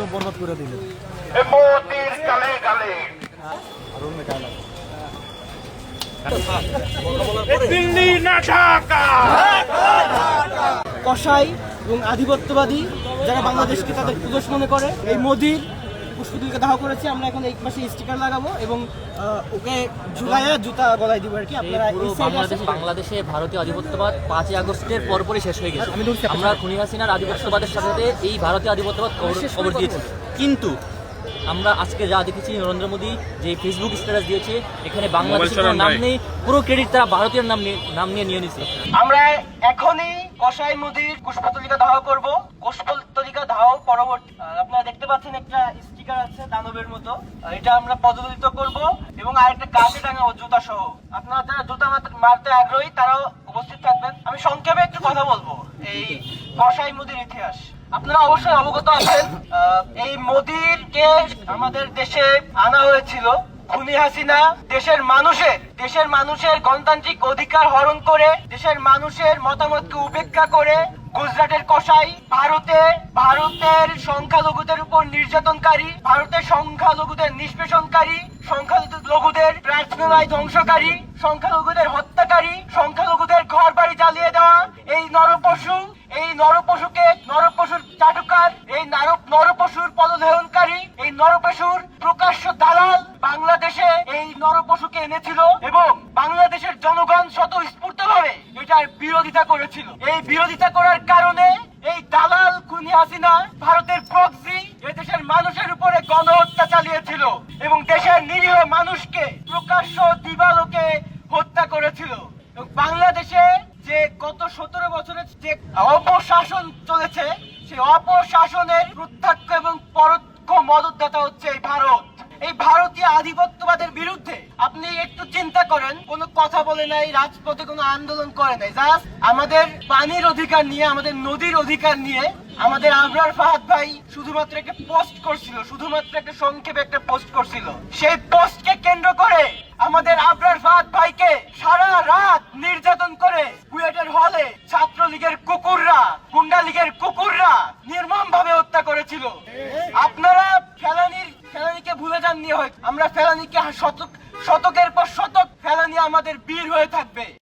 সব বরবাদ করে দিলেন। কসাই এবং আধিপত্যবাদী যারা বাংলাদেশকে তাদের প্রদোষ মনে করে এই মোদির পুষ্পতুলিকা দাহ করেছে। আমরা এখন এই পাশে স্টিকার লাগাবো এবং ওকে ঝুলাইয়া জুতা গলায় দিব আর কি। আপনারা বাংলাদেশে ভারতীয় আধিপত্যবাদ 5ই আগস্টের পরপরই শেষ হয়ে গেছে। আমরা খুনি হাসিনার আধিপত্যবাদের সাথে সাথে এই ভারতীয় আধিপত্যবাদ খবর দিয়েছি, কিন্তু আমরা আজকে যা দেখেছি নরেন্দ্র মোদী যে ফেসবুক স্ট্যাটাস দিয়েছে, এখানে বাংলাদেশের নাম নেই, পুরো ক্রেডিট তারা ভারতীয় নাম নিয়ে নিয়েছে। আমরা এখনই কসাই মোদির পুষ্পতুলিকা দাহ করব। পুষ্পতুলিকা দাহ পরবর্তী আপনারা দেখতে পাচ্ছেন একটা স্টিকার আছে দানবের মতো, এটা আমরা পদদলিত করব এবং আরেকটা গাছে টাঙাবো জুতা সহ। আপনারা যারা জুতা মারতে আগ্রহী তারাও উপস্থিত থাকবেন। আমি সংক্ষেপে একটু কথা বলবো এই কসাই মোদির ইতিহাস। আপনারা অবশ্যই অবগত আছেন, এই মোদিরকে আমাদের দেশে আনা হয়েছিল খুনি হাসিনা দেশের মানুষের গণতান্ত্রিক অধিকার হরণ করে, দেশের মানুষের মতামতকে উপেক্ষা করে গুজরাটের কসাই ভারতের সংখ্যালঘুদের উপর নির্যাতনকারী, ভারতের সংখ্যালঘুদের নিষ্পেষণকারী, সংখ্যালঘুদের প্রার্থনায় ধ্বংসকারী, সংখ্যালঘুদের হত্যাকারী, সংখ্যালঘুদের ঘর বাড়ি জ্বালিয়ে দেওয়া এই নরপশুর চাটুকার, এই নরপশুর পদলেহনকারী, এই নরপশুর প্রকাশ্য দালাল বাংলাদেশে এই নরপশুকে এনেছিল এবং বাংলাদেশের জনগণ স্বতঃস্ফূর্তভাবে এটার বিরোধিতা করেছিল। এই বিরোধিতা করার কারণে এই দালাল খুনি হাসিনা ভারতের প্রক্সি এদেশের মানুষের উপরে গণহত্যা চালিয়েছিল এবং দেশের নিরীহ মানুষকে প্রকাশ্য দিবালোকে হত্যা করেছিল। বাংলাদেশে যে গত 17 বছরের যে অপশাসন চলেছে, সেই অপশাসনের প্রত্যক্ষ এবং পরোক্ষ মদতদাতা হচ্ছে এই ভারত। এই ভারতীয় আধিপত্যবাদের বিরুদ্ধে আপনি একটু চিন্তা করেন, কোনো কথা বলে নাই, রাজপথে কোনো আন্দোলন করে নাই, জাস্ট আমাদের পানির অধিকার নিয়ে, আমাদের নদীর অধিকার নিয়ে আমাদের আবরার ফাহাদ ভাই শুধুমাত্র একটা পোস্ট করছিল, শুধুমাত্র একটা সংক্ষেপে একটা পোস্ট করছিল। সেই পোস্টকে কেন্দ্র করে আমাদের আবরার ফাহাদ ভাইকে সারা রাত নির্যাতন করে বুয়েটের হলে ছাত্রলীগের কুকুররা, গুন্ডা লীগের কুকুররা নির্মম ভাবে হত্যা করেছিল। আপনারা ফেলানিকে ভুলে যাননি, হয় আমরা ফেলানিকে শতকের পর শতক ফেলানি আমাদের বীর হয়ে থাকবে।